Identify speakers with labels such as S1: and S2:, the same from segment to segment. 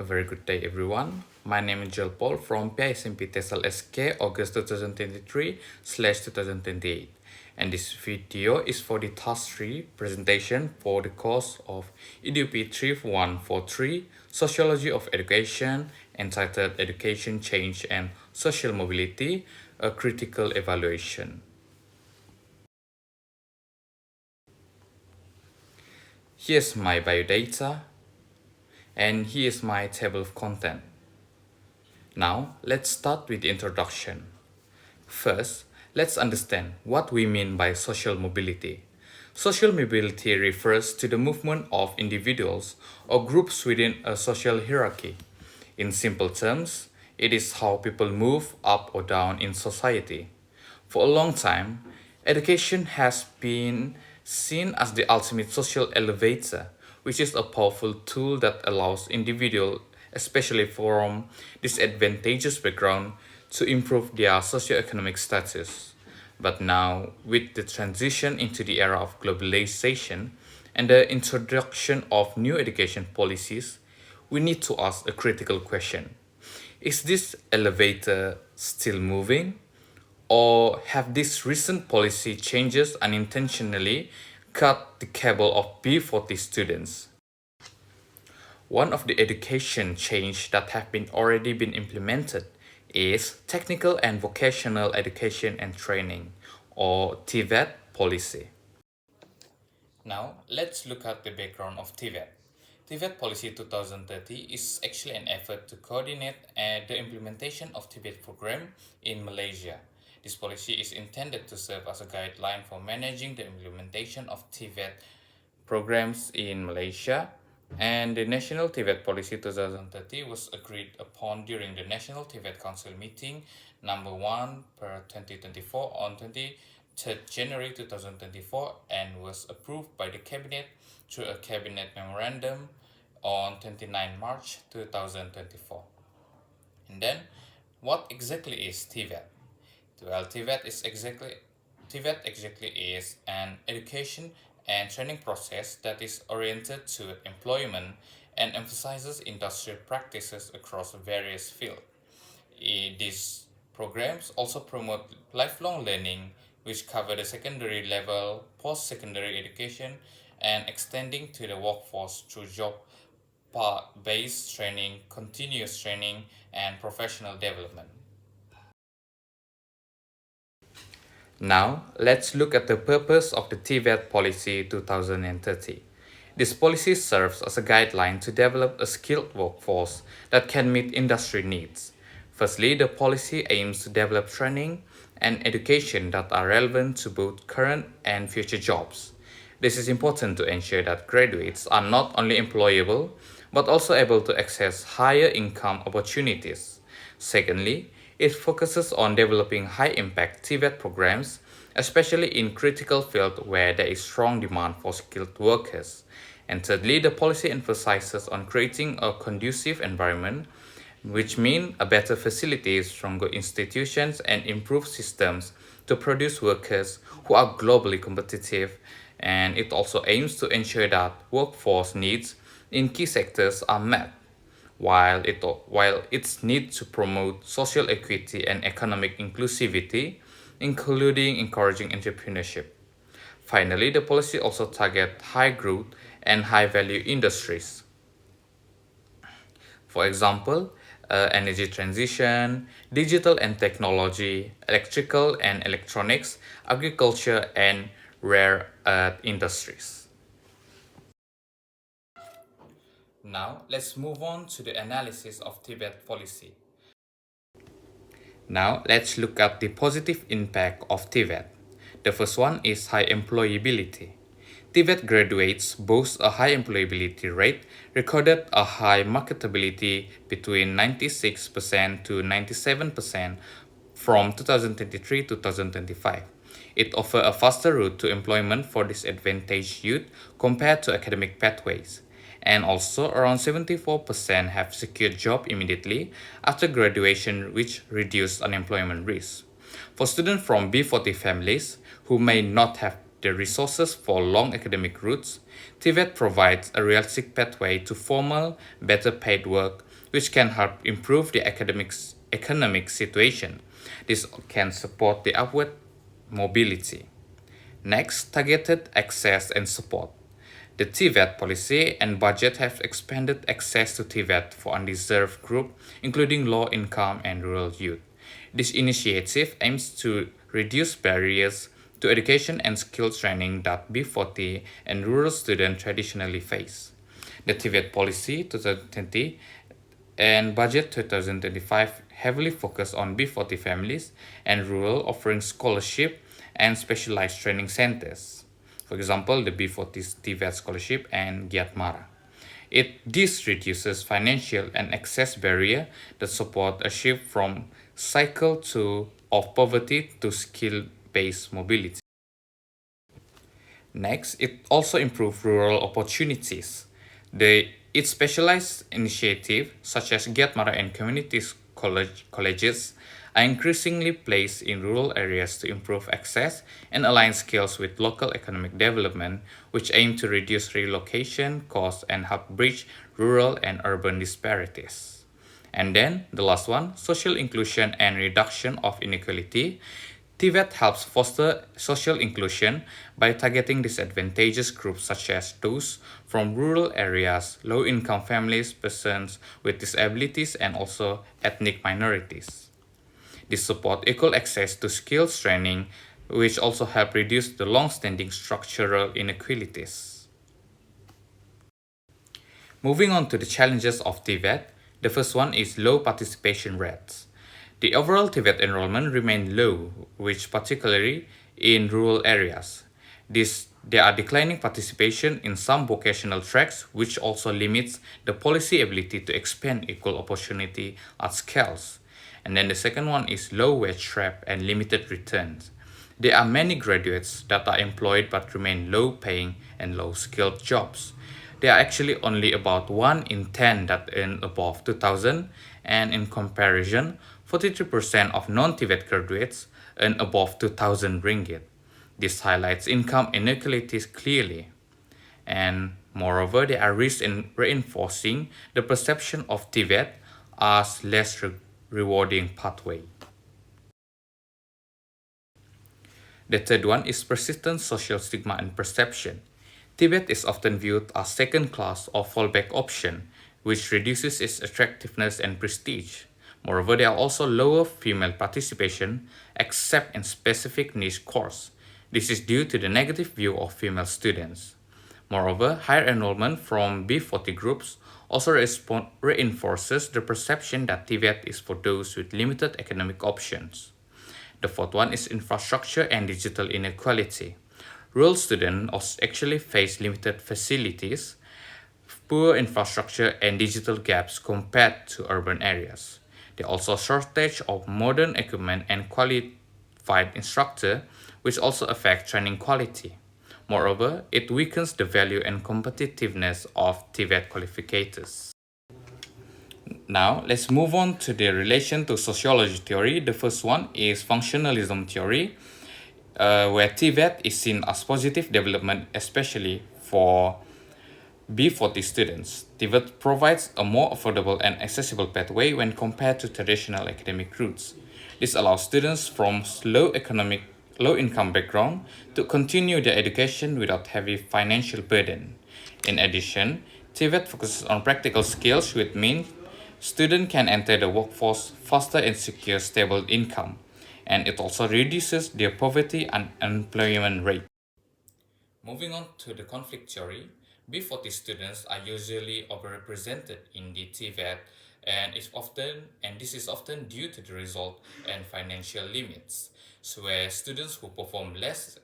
S1: A very good day, everyone. My name is Joel Paul from PISMP TESOL SK August 2023/2028. And this video is for the task 3 presentation for the course of EDUP 3143 Sociology of Education entitled Education Change and Social Mobility, a Critical Evaluation. Here's my biodata, and here's my table of content. Now, let's start with the introduction. First, let's understand what we mean by social mobility. Social mobility refers to the movement of individuals or groups within a social hierarchy. In simple terms, it is how people move up or down in society. For a long time, education has been seen as the ultimate social elevator, which is a powerful tool that allows individuals, especially from disadvantaged background, to improve their socioeconomic status. But now, with the transition into the era of globalization and the introduction of new education policies, we need to ask a critical question. Is this elevator still moving? Or have these recent policy changes unintentionally cut the cable of B40 students? One of the education change that have been already been implemented is Technical and Vocational Education and Training, or TVET policy. Now, let's look at the background of TVET. TVET Policy 2030 is actually an effort to coordinate the implementation of TVET program in Malaysia. This policy is intended to serve as a guideline for managing the implementation of TVET programs in Malaysia, and the National TVET Policy 2030 was agreed upon during the National TVET Council meeting number 1 per 2024 on 23rd January 2024 and was approved by the Cabinet through a Cabinet Memorandum on 29 March 2024. And then, what exactly is TVET? Well, TVET exactly is an education and training process that is oriented to employment and emphasizes industrial practices across various fields. These programs also promote lifelong learning, which cover the secondary level, post-secondary education, and extending to the workforce through job-based training, continuous training, and professional development. Now, let's look at the purpose of the TVET Policy 2030. This policy serves as a guideline to develop a skilled workforce that can meet industry needs. Firstly, the policy aims to develop training and education that are relevant to both current and future jobs. This is important to ensure that graduates are not only employable, but also able to access higher income opportunities. Secondly, it focuses on developing high-impact TVET programs, especially in critical fields where there is strong demand for skilled workers. And thirdly, the policy emphasizes on creating a conducive environment, which means a better facilities, stronger institutions, and improved systems to produce workers who are globally competitive. And it also aims to ensure that workforce needs in key sectors are met, while its need to promote social equity and economic inclusivity, including encouraging entrepreneurship. Finally, the policy also targets high growth and high value industries. For example, energy transition, digital and technology, electrical and electronics, agriculture, and rare earth industries. Now, let's move on to the analysis of TVET policy. Now, let's look at the positive impact of TVET. The first one is high employability. TVET graduates boast a high employability rate, recorded a high marketability between 96% to 97% from 2023 to 2025. It offers a faster route to employment for disadvantaged youth compared to academic pathways. And also, around 74% have secured job immediately after graduation, which reduced unemployment risk. For students from B40 families who may not have the resources for long academic routes, TVET provides a realistic pathway to formal, better paid work which can help improve the economic situation. This can support the upward mobility. Next, targeted access and support. The TVET policy and budget have expanded access to TVET for undeserved groups, including low-income and rural youth. This initiative aims to reduce barriers to education and skill training that B40 and rural students traditionally face. The TVET policy 2020 and budget 2025 heavily focus on B40 families and rural, offering scholarship and specialized training centers. For example, the B40 TVET scholarship and Giatmara. This reduces financial and access barrier that support a shift from cycle to of poverty to skill-based mobility. Next, it also improves rural opportunities. Its specialized initiatives, such as Giatmara and colleges, are increasingly placed in rural areas to improve access and align skills with local economic development, which aim to reduce relocation costs and help bridge rural and urban disparities. And then the last one, social inclusion and reduction of inequality. TVET helps foster social inclusion by targeting disadvantaged groups such as those from rural areas, low-income families, persons with disabilities, and also ethnic minorities. This support equal access to skills training, which also help reduce the long-standing structural inequalities. Moving on to the challenges of TVET, the first one is low participation rates. The overall TVET enrollment remained low, which particularly in rural areas. There are declining participation in some vocational tracks, which also limits the policy ability to expand equal opportunity at scales. And then the second one is low wage trap and limited returns. There are many graduates that are employed but remain low paying and low skilled jobs. There are actually only about 1 in 10 that earn above 2000, and in comparison, 43% of non-TVET graduates earn above 2000 ringgit. This highlights income inequalities clearly. And moreover, there are risks in reinforcing the perception of TVET as less rewarding pathway. The third one is persistent social stigma and perception. Tibet is often viewed as second class or fallback option, which reduces its attractiveness and prestige. Moreover, there are also lower female participation, except in specific niche courses. This is due to the negative view of female students. Moreover, higher enrollment from B40 groups also reinforces the perception that TVET is for those with limited economic options. The fourth one is infrastructure and digital inequality. Rural students actually face limited facilities, poor infrastructure, and digital gaps compared to urban areas. There are also shortage of modern equipment and qualified instructor, which also affect training quality. Moreover, it weakens the value and competitiveness of TVET qualificators. Now, let's move on to the relation to sociology theory. The first one is functionalism theory, where TVET is seen as positive development, especially for B40 students. TVET provides a more affordable and accessible pathway when compared to traditional academic routes. This allows students from low income background to continue their education without heavy financial burden. In addition, TVET focuses on practical skills, which means students can enter the workforce faster and secure stable income, and it also reduces their poverty and unemployment rate. Moving on to the conflict theory, B40 students are usually overrepresented in the TVET, and this is often due to the result and financial limits. So where students who perform less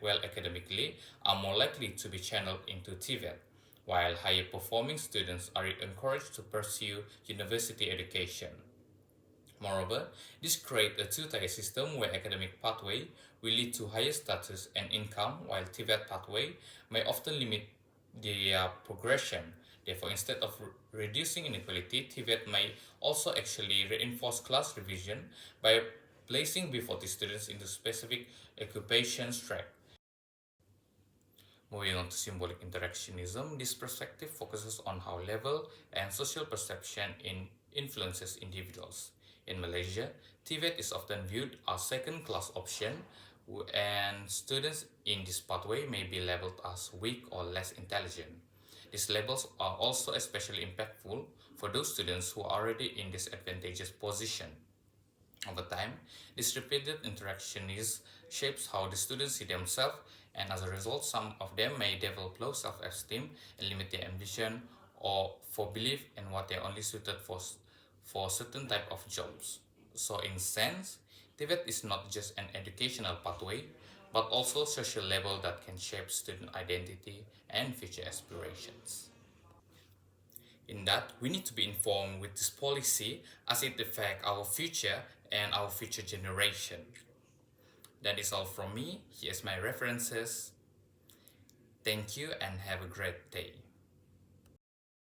S1: well academically are more likely to be channeled into TVET, while higher performing students are encouraged to pursue university education. Moreover, this creates a two-tier system where academic pathway will lead to higher status and income, while TVET pathway may often limit their progression. Therefore, instead of reducing inequality, TVET may also actually reinforce class division by placing B40 students into specific occupations track. Moving on to symbolic interactionism, this perspective focuses on how level and social perception influences individuals. In Malaysia, TVET is often viewed as second-class option, and students in this pathway may be labeled as weak or less intelligent. These labels are also especially impactful for those students who are already in disadvantageous position. Over time, this repeated shapes how the students see themselves, and as a result, some of them may develop low self-esteem and limit their ambition or for belief in what they are only suited for certain type of jobs. So in sense, TVET is not just an educational pathway, but also a social label that can shape student identity and future aspirations. In that, we need to be informed with this policy as it affects our future and our future generation. That is all from me. Here's my references. Thank you and have a great day.